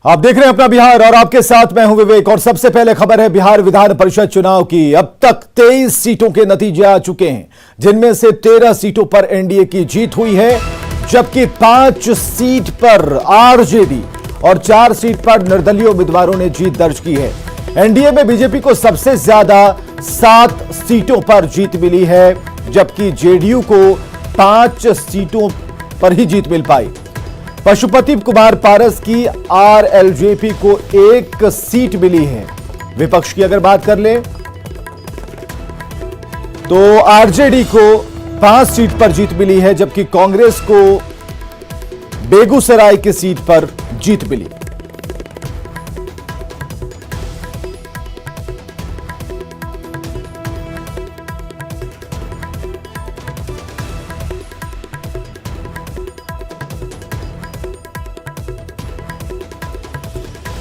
आप देख रहे हैं अपना बिहार और आपके साथ मैं हूं विवेक। और सबसे पहले खबर है बिहार विधान परिषद चुनाव की। अब तक 23 सीटों के नतीजे आ चुके हैं, जिनमें से 13 सीटों पर एनडीए की जीत हुई है, जबकि 5 सीट पर आरजेडी और 4 सीट पर निर्दलीय उम्मीदवारों ने जीत दर्ज की है। एनडीए में बीजेपी को सबसे ज्यादा 7 सीटों पर जीत मिली है, जबकि जेडीयू को 5 सीटों पर ही जीत मिल पाई। पशुपति कुमार पारस की आरएलजेपी को 1 सीट मिली है। विपक्ष की अगर बात कर ले तो आरजेडी को 5 सीट पर जीत मिली है, जबकि कांग्रेस को बेगूसराय की सीट पर जीत मिली।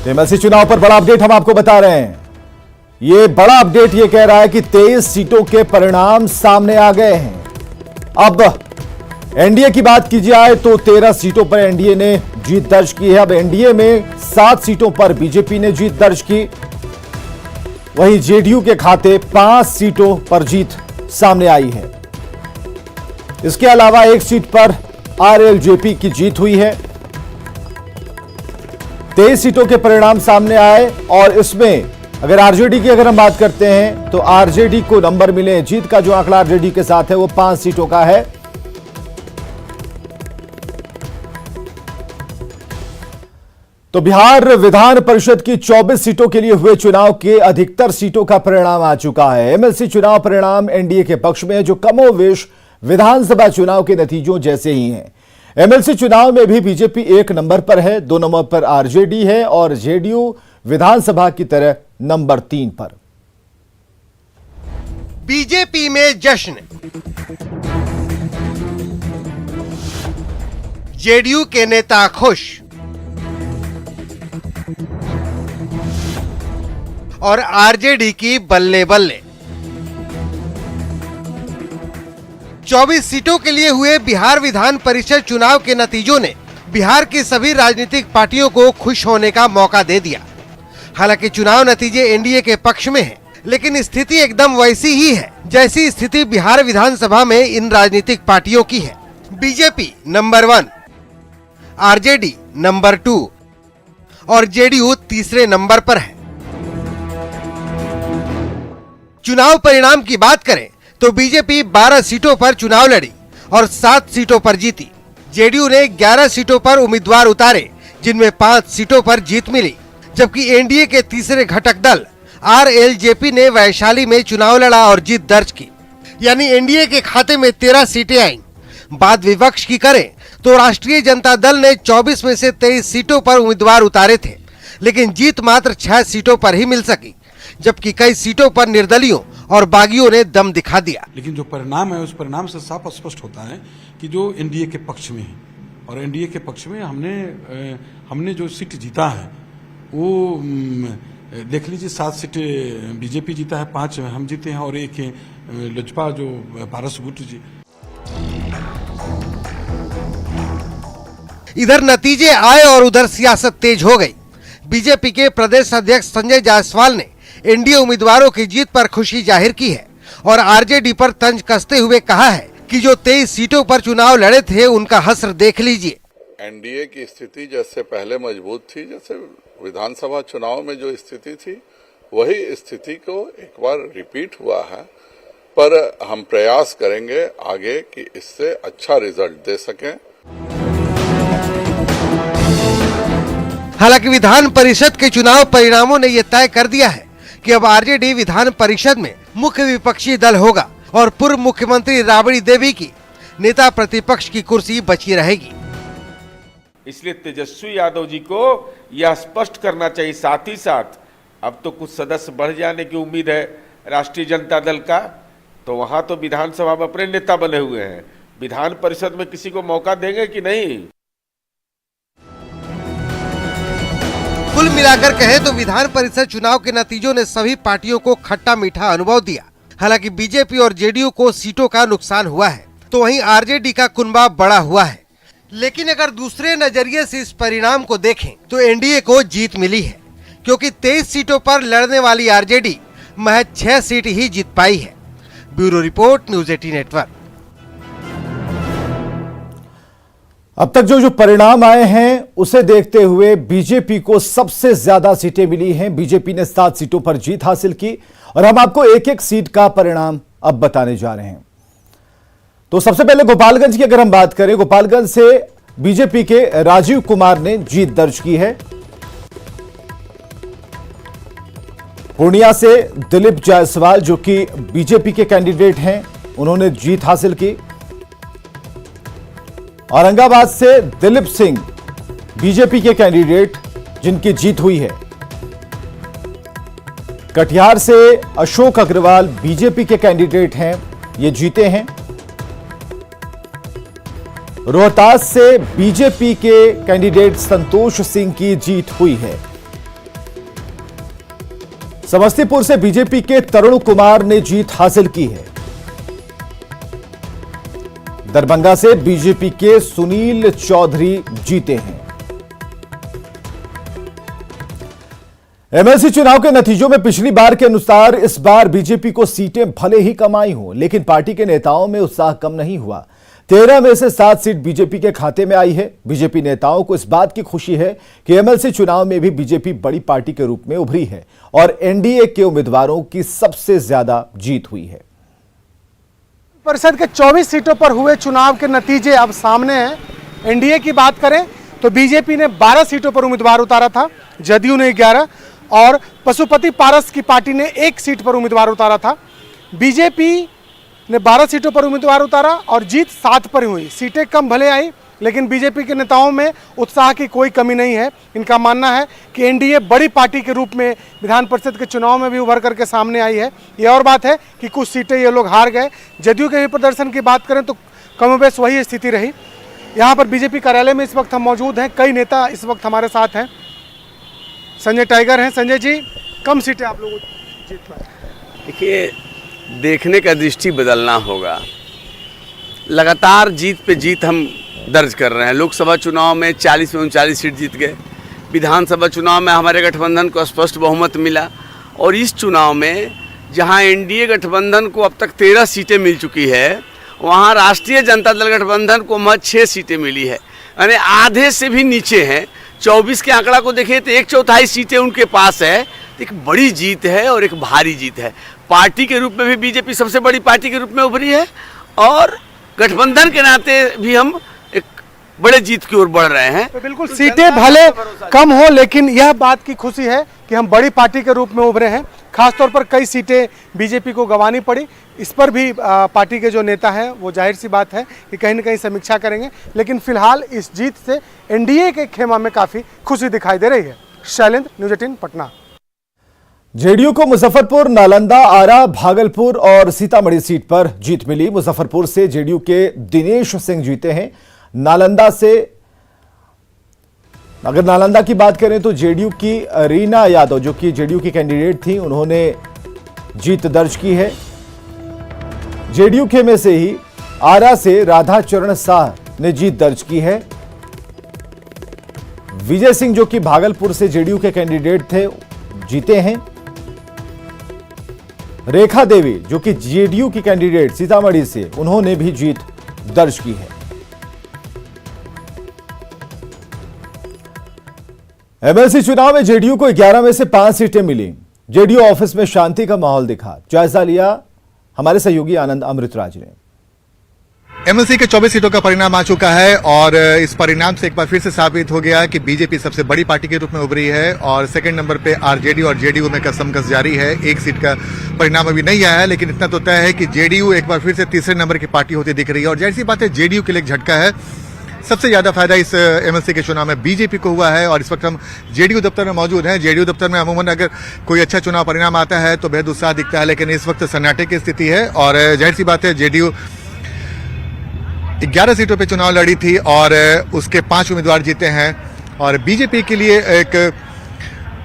एमएलसी चुनाव पर बड़ा अपडेट हम आपको बता रहे हैं। ये बड़ा अपडेट ये कह रहा है कि 23 सीटों के परिणाम सामने आ गए हैं। अब एनडीए की बात की जाए तो 13 सीटों पर एनडीए ने जीत दर्ज की है। अब एनडीए में 7 सीटों पर बीजेपी ने जीत दर्ज की, वहीं जेडीयू के खाते 5 सीटों पर जीत सामने आई है। इसके अलावा 1 सीट पर आरएलजेपी की जीत हुई है। 23 सीटों के परिणाम सामने आए और इसमें अगर आरजेडी की हम बात करते हैं तो आरजेडी को नंबर मिले। जीत का जो आंकड़ा आरजेडी के साथ है वो 5 सीटों का है। तो बिहार विधान परिषद की 24 सीटों के लिए हुए चुनाव के अधिकतर सीटों का परिणाम आ चुका है। एमएलसी चुनाव परिणाम एनडीए के पक्ष में है, जो कमोवेश विधानसभा चुनाव के नतीजों जैसे ही हैं। एमएलसी चुनाव में भी बीजेपी 1 नंबर पर है, 2 नंबर पर आरजेडी है और जेडीयू विधानसभा की तरह नंबर 3 पर। बीजेपी में जश्न, जेडीयू के नेता खुश और आरजेडी की बल्ले बल्ले। 24 सीटों के लिए हुए बिहार विधान परिषद चुनाव के नतीजों ने बिहार की सभी राजनीतिक पार्टियों को खुश होने का मौका दे दिया। हालांकि चुनाव नतीजे एनडीए के पक्ष में है, लेकिन स्थिति एकदम वैसी ही है जैसी स्थिति बिहार विधानसभा में इन राजनीतिक पार्टियों की है। बीजेपी नंबर 1, आरजेडी नंबर 2 और जेडीयू तीसरे नंबर पर है। चुनाव परिणाम की बात करें तो बीजेपी 12 सीटों पर चुनाव लड़ी और 7 सीटों पर जीती। जेडीयू ने 11 सीटों पर उम्मीदवार उतारे, जिनमें 5 सीटों पर जीत मिली, जबकि एनडीए के तीसरे घटक दल आरएलजेपी ने वैशाली में चुनाव लड़ा और जीत दर्ज की। यानी एनडीए के खाते में 13 सीटें आईं। बात विपक्ष की करें तो राष्ट्रीय जनता दल ने 24 में से 23 सीटों पर उम्मीदवार उतारे थे, लेकिन जीत मात्र 6 सीटों पर ही मिल सकी, जबकि कई सीटों पर निर्दलियों और बागियों ने दम दिखा दिया। लेकिन जो परिणाम है उस परिणाम से साफ स्पष्ट होता है कि जो एनडीए के पक्ष में है और एनडीए के पक्ष में हमने जो सीट जीता है वो देख लीजिए, 7 सीटें बीजेपी जीता है, 5 हम जीते हैं और 1 लोजपा जो पारस गुट जी। इधर नतीजे आए और उधर सियासत तेज हो गई। बीजेपी के प्रदेश अध्यक्ष संजय जायसवाल ने एनडीए उम्मीदवारों की जीत पर खुशी जाहिर की है और आरजेडी पर तंज कसते हुए कहा है कि जो 23 सीटों पर चुनाव लड़े थे उनका हश्र देख लीजिए। एनडीए की स्थिति जैसे पहले मजबूत थी, जैसे विधानसभा चुनाव में जो स्थिति थी वही स्थिति को एक बार रिपीट हुआ है, पर हम प्रयास करेंगे आगे कि इससे अच्छा रिजल्ट दे सकें। हालांकि विधान परिषद के चुनाव परिणामों ने यह तय कर दिया है कि अब आरजेडी विधान परिषद में मुख्य विपक्षी दल होगा और पूर्व मुख्यमंत्री राबड़ी देवी की नेता प्रतिपक्ष की कुर्सी बची रहेगी। इसलिए तेजस्वी यादव जी को यह स्पष्ट करना चाहिए। साथ ही साथ अब तो कुछ सदस्य बढ़ जाने की उम्मीद है राष्ट्रीय जनता दल का, तो वहां तो विधानसभा में अपने नेता बने हुए हैं, विधान परिषद में किसी को मौका देंगे कि नहीं? कुल मिलाकर कहें तो विधान परिषद चुनाव के नतीजों ने सभी पार्टियों को खट्टा मीठा अनुभव दिया। हालांकि बीजेपी और जेडीयू को सीटों का नुकसान हुआ है, तो वहीं आरजेडी का कुनबा बड़ा हुआ है। लेकिन अगर दूसरे नजरिए से इस परिणाम को देखें तो एनडीए को जीत मिली है, क्योंकि 23 सीटों पर लड़ने वाली आरजेडी महज 6 सीट ही जीत पाई है। Bureau report, news 18 network. अब तक जो परिणाम आए हैं उसे देखते हुए बीजेपी को सबसे ज्यादा सीटें मिली हैं। बीजेपी ने 7 सीटों पर जीत हासिल की और हम आपको एक एक सीट का परिणाम अब बताने जा रहे हैं। तो सबसे पहले गोपालगंज की अगर हम बात करें, गोपालगंज से बीजेपी के राजीव कुमार ने जीत दर्ज की है। पूर्णिया से दिलीप जायसवाल जो कि बीजेपी के कैंडिडेट हैं, उन्होंने जीत हासिल की। औरंगाबाद से दिलीप सिंह बीजेपी के कैंडिडेट जिनकी जीत हुई है। कटिहार से अशोक अग्रवाल बीजेपी के कैंडिडेट हैं, ये जीते हैं। रोहतास से बीजेपी के कैंडिडेट संतोष सिंह की जीत हुई है। समस्तीपुर से बीजेपी के तरुण कुमार ने जीत हासिल की है। दरभंगा से बीजेपी के सुनील चौधरी जीते हैं। एमएलसी चुनाव के नतीजों में पिछली बार के अनुसार इस बार बीजेपी को सीटें भले ही कम आई हों, लेकिन पार्टी के नेताओं में उत्साह कम नहीं हुआ। 13 में से 7 सीट बीजेपी के खाते में आई है। बीजेपी नेताओं को इस बात की खुशी है कि एमएलसी चुनाव में भी बीजेपी बड़ी पार्टी के रूप में उभरी है और एनडीए के उम्मीदवारों की सबसे ज्यादा जीत हुई है। परिषद के 24 सीटों पर हुए चुनाव के नतीजे अब सामने हैं। एनडीए की बात करें तो बीजेपी ने 12 सीटों पर उम्मीदवार उतारा था, जदयू ने 11 और पशुपति पारस की पार्टी ने 1 सीट पर उम्मीदवार उतारा था। बीजेपी ने 12 सीटों पर उम्मीदवार उतारा और जीत 7 पर हुई। सीटें कम भले आई, लेकिन बीजेपी के नेताओं में उत्साह की कोई कमी नहीं है। इनका मानना है कि एनडीए बड़ी पार्टी के रूप में विधान परिषद के चुनाव में भी उभर करके सामने आई है। ये और बात है कि कुछ सीटें ये लोग हार गए। जदयू के भी प्रदर्शन की बात करें तो कमोबेश वही स्थिति रही। यहाँ पर बीजेपी कार्यालय में इस वक्त हम मौजूद हैं। कई नेता इस वक्त हमारे साथ हैं। संजय टाइगर हैं। संजय जी, कम सीटें आप लोग जीत पाए? देखिए, देखने का दृष्टि बदलना होगा। लगातार जीत पे जीत हम दर्ज कर रहे हैं। लोकसभा चुनाव में 40 में 39 सीट जीत गए। विधानसभा चुनाव में हमारे गठबंधन को स्पष्ट बहुमत मिला और इस चुनाव में जहां एनडीए गठबंधन को अब तक 13 सीटें मिल चुकी है, वहां राष्ट्रीय जनता दल गठबंधन को महज 6 सीटें मिली है, यानी आधे से भी नीचे हैं। 24 के आंकड़ा को देखें तो 1/4 सीटें उनके पास है। एक बड़ी जीत है और एक भारी जीत है। पार्टी के रूप में भी बीजेपी सबसे बड़ी पार्टी के रूप में उभरी है और गठबंधन के नाते भी हम एक बड़े जीत की ओर बढ़ रहे हैं। तो बिल्कुल सीटें भले कम हो, लेकिन यह बात की खुशी है कि हम बड़ी पार्टी के रूप में उभरे हैं। खासतौर पर कई सीटें बीजेपी को गंवानी पड़ी। इस पर भी पार्टी के जो नेता हैं वो जाहिर सी बात है कि कहीं ना कहीं समीक्षा करेंगे, लेकिन फिलहाल इस जीत से एनडीए के खेमा में काफी खुशी दिखाई दे रही है। शैलेंद्र, न्यूज 18 पटना। जेडीयू को मुजफ्फरपुर, नालंदा, आरा, भागलपुर और सीतामढ़ी सीट पर जीत मिली। मुजफ्फरपुर से जेडीयू के दिनेश सिंह जीते हैं। नालंदा से अगर नालंदा की बात करें तो जेडीयू की रीना यादव जो कि जेडीयू की कैंडिडेट थी, उन्होंने जीत दर्ज की है। जेडीयू के में से ही आरा से राधा चरण शाह ने जीत दर्ज की है। विजय सिंह जो कि भागलपुर से जेडीयू के कैंडिडेट थे, जीते हैं। रेखा देवी जो कि जेडीयू की कैंडिडेट सीतामढ़ी से, उन्होंने भी जीत दर्ज की है। एमएलसी चुनाव में जेडीयू को 11 में से 5 सीटें मिली। जेडीयू ऑफिस में शांति का माहौल दिखा। जायजा लिया हमारे सहयोगी आनंद अमृतराज ने। एमएलसी के 24 सीटों का परिणाम आ चुका है और इस परिणाम से एक बार फिर से साबित हो गया कि बीजेपी सबसे बड़ी पार्टी के रूप में उभरी है और सेकंड नंबर पे आरजेडी और जेडीयू में कसमकस जारी है। 1 सीट का परिणाम अभी नहीं आया है, लेकिन इतना तो तय है कि जेडीयू एक बार फिर से तीसरे नंबर की पार्टी होती दिख रही है और जाहिर सी बात है जेडीयू के लिए एक झटका है। सबसे ज्यादा फायदा इस एमएलसी के चुनाव में बीजेपी को हुआ है और इस वक्त हम जेडीयू दफ्तर में मौजूद हैं। जेडीयू दफ्तर में अमूमन अगर कोई अच्छा चुनाव परिणाम आता है तो बेहद उत्साह दिखता है, लेकिन इस वक्त सन्नाटे की स्थिति है और जाहिर सी बात है जेडीयू 11 सीटों पे चुनाव लड़ी थी और उसके 5 उम्मीदवार जीते हैं और बीजेपी के लिए एक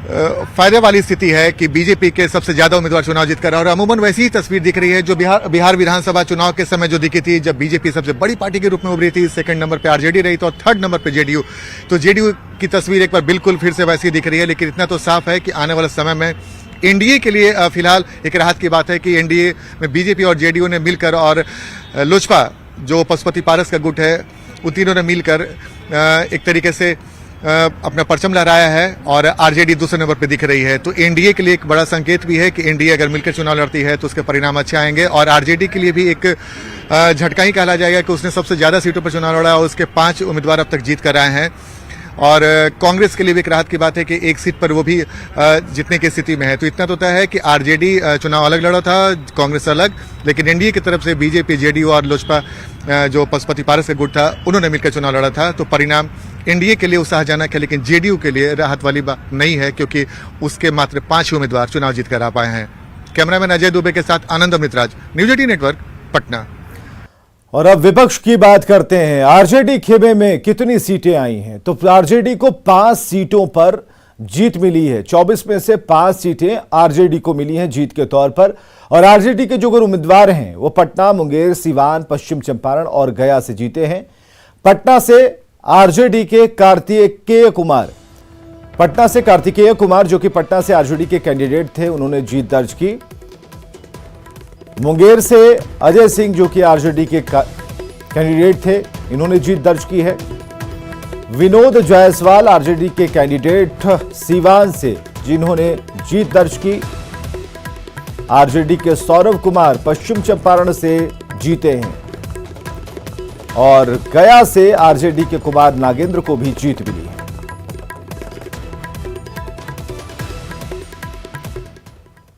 फायदे वाली स्थिति है कि बीजेपी के सबसे ज्यादा उम्मीदवार चुनाव जीत कर, और अमूमन वैसी ही तस्वीर दिख रही है जो बिहार विधानसभा चुनाव के समय जो दिखी थी, जब बीजेपी सबसे बड़ी पार्टी के रूप में उभरी थी, सेकंड नंबर पे आरजेडी रही थी और थर्ड नंबर पे जेडीयू। तो जेडीयू की तस्वीर एक बार बिल्कुल फिर से वैसी दिख रही है। लेकिन इतना तो साफ है कि आने वाले समय में एनडीए के लिए फिलहाल एक राहत की बात है कि एनडीए में बीजेपी और जेडीयू ने मिलकर, और लोजपा जो पशुपति पारस का गुट है, उन तीनों ने मिलकर एक तरीके से अपना परचम लहराया है और आरजेडी दूसरे नंबर पे दिख रही है। तो एनडीए के लिए एक बड़ा संकेत भी है कि एनडीए अगर मिलकर चुनाव लड़ती है तो उसके परिणाम अच्छे आएंगे, और आरजेडी के लिए भी एक झटका ही कहला जाएगा कि उसने सबसे ज्यादा सीटों पर चुनाव लड़ा और उसके 5 उम्मीदवार अब तक जीत कर आए हैं। और कांग्रेस के लिए भी एक राहत की बात है कि एक सीट पर वो भी जीतने की स्थिति में है। तो इतना तो तय है कि आरजेडी चुनाव अलग लड़ा था, कांग्रेस अलग, लेकिन एनडीए की तरफ से बीजेपी, जेडीयू और लोजपा जो पशुपति पारस का गुट था, उन्होंने मिलकर चुनाव लड़ा था। तो परिणाम एनडीए के लिए उत्साहजनक है, लेकिन जेडीयू के लिए राहत वाली बात नहीं है, क्योंकि उसके मात्र 5 उम्मीदवार चुनाव जीत कर आ पाए हैं। कैमरामैन अजय दुबे के साथ आनंद अमृतराज, न्यूज 18 नेटवर्क, पटना। और अब विपक्ष की बात करते हैं। आरजेडी खेमे में कितनी सीटें आई हैं? तो आरजेडी को 5 सीटों पर जीत मिली है। 24 में से 5 सीटें आरजेडी को मिली हैं जीत के तौर पर। और आरजेडी के जो उम्मीदवार हैं वो पटना, मुंगेर, सीवान, पश्चिम चंपारण और गया से जीते हैं। पटना से आरजेडी के कार्तिकेय कुमार जो कि पटना से आरजेडी के कैंडिडेट थे, उन्होंने जीत दर्ज की। मुंगेर से अजय सिंह जो कि आरजेडी के कैंडिडेट थे, इन्होंने जीत दर्ज की है। विनोद जायसवाल आरजेडी के कैंडिडेट सीवान से, जिन्होंने जीत दर्ज की। आरजेडी के सौरभ कुमार पश्चिम चंपारण से जीते हैं। और गया से आरजेडी के कुमार नागेंद्र को भी जीत मिली है।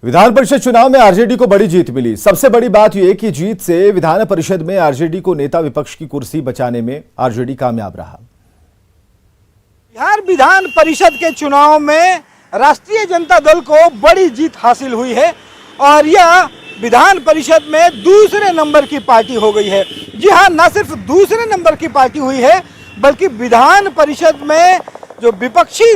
विधान परिषद चुनाव में आरजेडी को बड़ी जीत मिली। सबसे बड़ी बात यह कि जीत से विधान परिषद में आरजेडी को नेता विपक्ष की कुर्सी बचाने में आरजेडी कामयाब रहा। बिहार विधान परिषद के चुनाव में राष्ट्रीय जनता दल को बड़ी जीत हासिल हुई है और यह विधान परिषद में दूसरे नंबर की पार्टी हो गई है। जी हाँ, न सिर्फ दूसरे नंबर की पार्टी हुई है, बल्कि विधान परिषद में जो विपक्षी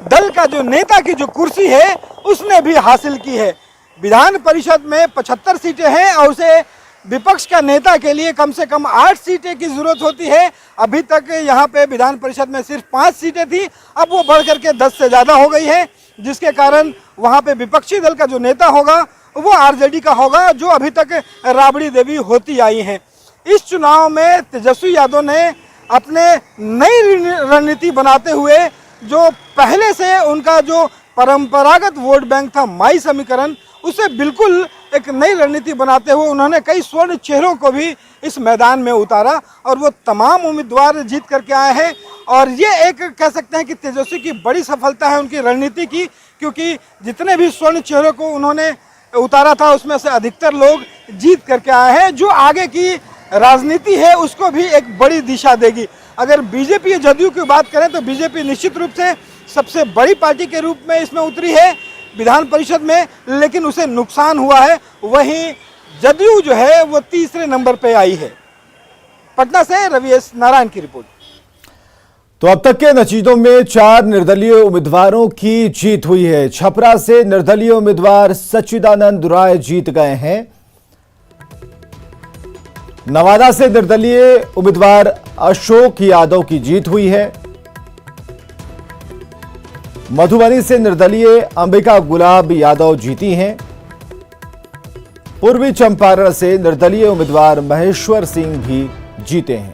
दल का जो नेता की जो कुर्सी है उसने भी हासिल की है। विधान परिषद में 75 सीटें हैं और उसे विपक्ष का नेता के लिए कम से कम 8 सीटें की जरूरत होती है। अभी तक यहाँ पे विधान परिषद में सिर्फ 5 सीटें थी, अब वो बढ़ करके 10 से ज़्यादा हो गई है, जिसके कारण वहाँ पे विपक्षी दल का जो नेता होगा वो आरजेडी का होगा, जो अभी तक राबड़ी देवी होती आई हैं। इस चुनाव में तेजस्वी यादव ने अपने नई रणनीति बनाते हुए, जो पहले से उनका जो परंपरागत वोट बैंक था माई समीकरण, उसे बिल्कुल एक नई रणनीति बनाते हुए उन्होंने कई स्वर्ण चेहरों को भी इस मैदान में उतारा और वो तमाम उम्मीदवार जीत करके आए हैं। और ये एक कह सकते हैं कि तेजस्वी की बड़ी सफलता है उनकी रणनीति की, क्योंकि जितने भी स्वर्ण चेहरों को उन्होंने उतारा था उसमें से अधिकतर लोग जीत करके आए हैं, जो आगे की राजनीति है उसको भी एक बड़ी दिशा देगी। अगर बीजेपी या जदयू की बात करें तो बीजेपी निश्चित रूप से सबसे बड़ी पार्टी के रूप में इसमें उतरी है विधान परिषद में, लेकिन उसे नुकसान हुआ है। वहीं जदयू जो है वो तीसरे नंबर पे आई है। पटना से रवि एस नारायण की रिपोर्ट। तो अब तक के नतीजों में 4 निर्दलीय उम्मीदवारों की जीत हुई है। छपरा से निर्दलीय उम्मीदवार सच्चिदानंद राय जीत गए हैं। नवादा से निर्दलीय उम्मीदवार अशोक यादव की जीत हुई है। मधुबनी से निर्दलीय अंबिका गुलाब यादव जीती हैं। पूर्वी चंपारण से निर्दलीय उम्मीदवार महेश्वर सिंह भी जीते हैं।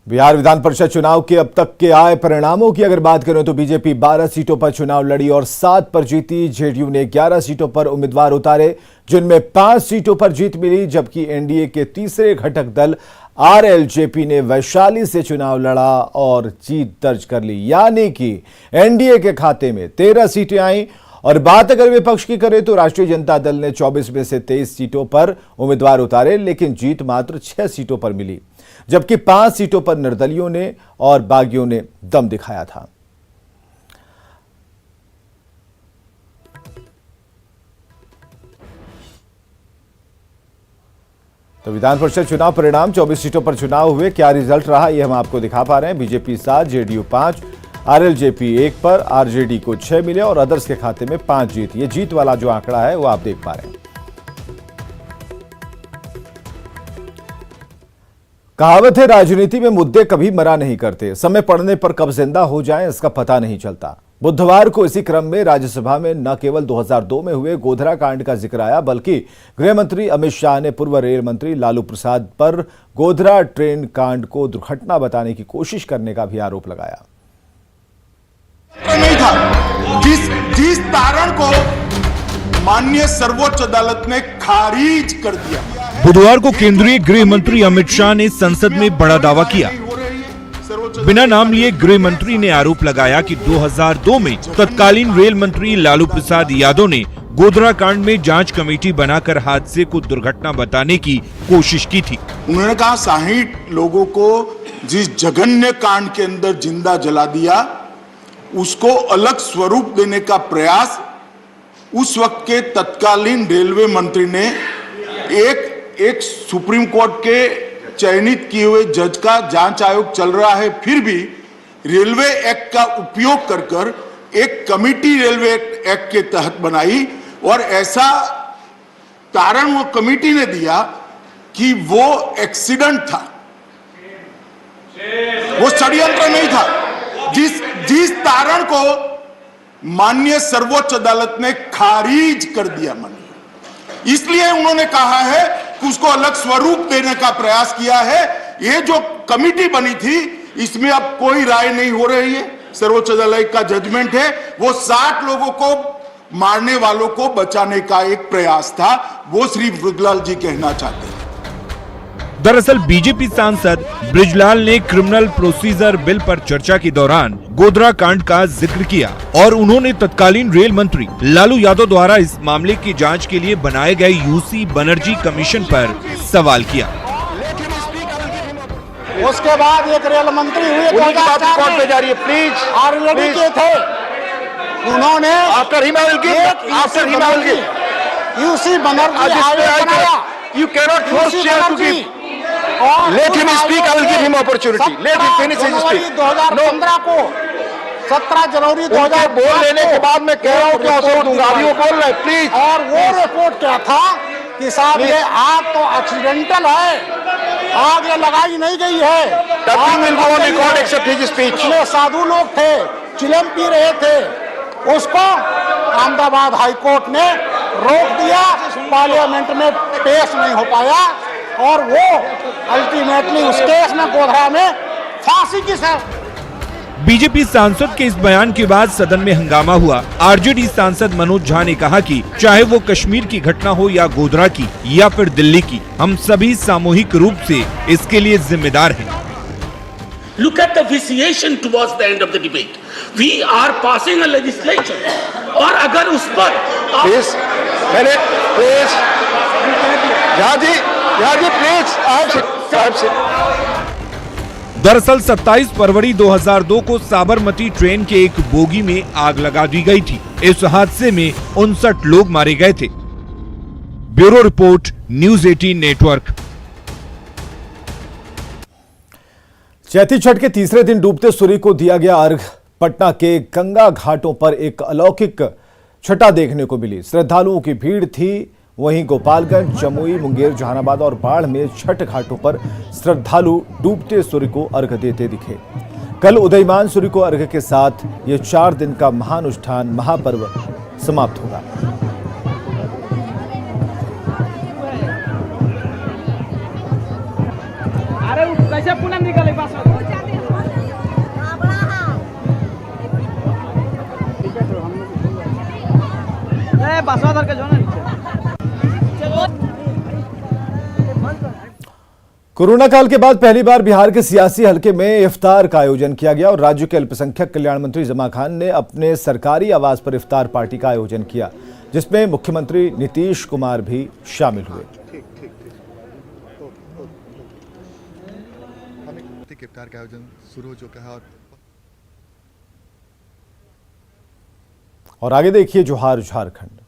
बिहार विधान परिषद चुनाव के अब तक के आए परिणामों की अगर बात करें तो बीजेपी 12 सीटों पर चुनाव लड़ी और 7 पर जीती। जेडीयू ने 11 सीटों पर उम्मीदवार उतारे, जिनमें 5 सीटों पर जीत मिली, जबकि एनडीए के तीसरे घटक दल आरएलजेपी ने वैशाली से चुनाव लड़ा और जीत दर्ज कर ली। यानी कि एनडीए के खाते में 13 सीटें आई। और बात अगर विपक्ष की करें तो राष्ट्रीय जनता दल ने 24 में से 23 सीटों पर उम्मीदवार उतारे, लेकिन जीत मात्र 6 सीटों पर मिली, जबकि 5 सीटों पर निर्दलियों ने और बागियों ने दम दिखाया था। तो विधान परिषद चुनाव परिणाम 24 सीटों पर चुनाव हुए, क्या रिजल्ट रहा ये हम आपको दिखा पा रहे हैं। बीजेपी 7, जेडीयू 5, आरएलजेपी 1 पर, आरजेडी को 6 मिले और अदर्स के खाते में 5 जीत। ये जीत वाला जो आंकड़ा है वो आप देख पा रहे हैं। कहावत है, राजनीति में मुद्दे कभी मरा नहीं करते, समय पड़ने पर कब जिंदा हो जाएं इसका पता नहीं चलता। बुधवार को इसी क्रम में राज्यसभा में न केवल 2002 में हुए गोधरा कांड का जिक्र आया, बल्कि गृह मंत्री अमित शाह ने पूर्व रेल मंत्री लालू प्रसाद पर गोधरा ट्रेन कांड को दुर्घटना बताने की कोशिश करने का भी आरोप लगाया। नहीं था, जिस तारण को माननीय सर्वोच्च अदालत ने खारिज कर दिया। बुधवार को केंद्रीय गृह मंत्री अमित शाह ने संसद में बड़ा दावा किया। बिना नाम लिए गृह मंत्री ने आरोप लगाया कि 2002 में तत्कालीन रेल मंत्री लालू प्रसाद यादव ने गोधरा कांड में जांच कमेटी बनाकर हादसे को दुर्घटना बताने की कोशिश की थी। उन्होंने कहा 60 लोगों को जिस जघन्य कांड के अंदर जिंदा जला दिया, उसको अलग स्वरूप देने का प्रयास उस वक्त के तत्कालीन रेलवे मंत्री ने एक सुप्रीम कोर्ट के चयनित किए हुए जज का जांच आयोग चल रहा है, फिर भी रेलवे एक्ट का उपयोग कर एक कमेटी रेलवे एक्ट के तहत बनाई और ऐसा तारण वो कमेटी ने दिया कि वो एक्सीडेंट था, वो षड्यंत्र नहीं था। जिस तारण को माननीय सर्वोच्च अदालत ने खारिज कर दिया, इसलिए उन्होंने कहा है कि उसको अलग स्वरूप देने का प्रयास किया है। ये जो कमेटी बनी थी इसमें अब कोई राय नहीं हो रही है, सर्वोच्च अदालत का जजमेंट है। वो 60 लोगों को मारने वालों को बचाने का एक प्रयास था, वो श्री ब्रजलाल जी कहना चाहते हैं। दरअसल बीजेपी सांसद ब्रिजलाल ने क्रिमिनल प्रोसीजर बिल पर चर्चा के दौरान गोधरा कांड का जिक्र किया और उन्होंने तत्कालीन रेल मंत्री लालू यादव द्वारा इस मामले की जांच के लिए बनाए गए यूसी बनर्जी कमीशन पर सवाल किया। उसके बाद एक रेल मंत्री हुए 2004 में जारी है, प्लीज आरएलडी के थे, उन्होंने यूसी बनर्जी आयोग बनाया। You cannot force chair to give. Let him speak. I will give him opportunity. Let him finish his speech. 2015 को 17 जनवरी 2000 बोल लेने के बाद मैं कह रहा हूँ क्या रिपोर्ट दूंगा, अभी वो बोल रहे प्लीज। और वो रिपोर्ट क्या था कि साहब ये आग तो एक्सीडेंटल है, आग ये लगाई नहीं गई है। इसमें साधु लोग थे, चिलम पी रहे थे, उसको अहमदाबाद हाई कोर्ट ने रोक दिया, पार्लियामेंट में पेश नहीं हो पाया और वो अल्टीमेटली उस केस में गोधरा में फांसी की सजा। बीजेपी सांसद के इस बयान के बाद सदन में हंगामा हुआ। आरजेडी सांसद मनोज झा ने कहा कि चाहे वो कश्मीर की घटना हो या गोधरा की या फिर दिल्ली की, हम सभी सामूहिक रूप से इसके लिए जिम्मेदार हैं। Look at the vitiation towards the end of the debate. We are passing a legislation. और अगर उस पर प्लीज दरअसल 27 फरवरी 2002 को साबरमती ट्रेन के एक बोगी में आग लगा दी गई थी। इस हादसे में 59 लोग मारे गए थे। Bureau report, news 18 network. Chaiti Chhath के तीसरे दिन डूबते सूर्य को दिया गया अर्घ। पटना के गंगा घाटों पर एक अलौकिक छटा देखने को मिली। श्रद्धालुओं की भीड़ थी। वहीं गोपालगंज, जमुई, मुंगेर, जहानाबाद और बाढ़ में छठ घाटों पर श्रद्धालु डूबते सूर्य को अर्घ देते दिखे। कल उदयमान सूर्य को अर्घ के साथ ये 4 दिन का महानुष्ठान महापर्व समाप्त होगा। कैसे पूनम निकले कोरोना काल के बाद पहली बार बिहार के सियासी हलके में इफ्तार का आयोजन किया गया और राज्य के अल्पसंख्यक कल्याण मंत्री जमा खान ने अपने सरकारी आवास पर इफ्तार पार्टी का आयोजन किया, जिसमें मुख्यमंत्री नीतीश कुमार भी शामिल हुए। इफ्तार का आयोजन शुरू हो चुका है और आगे देखिए जोहार झारखंड।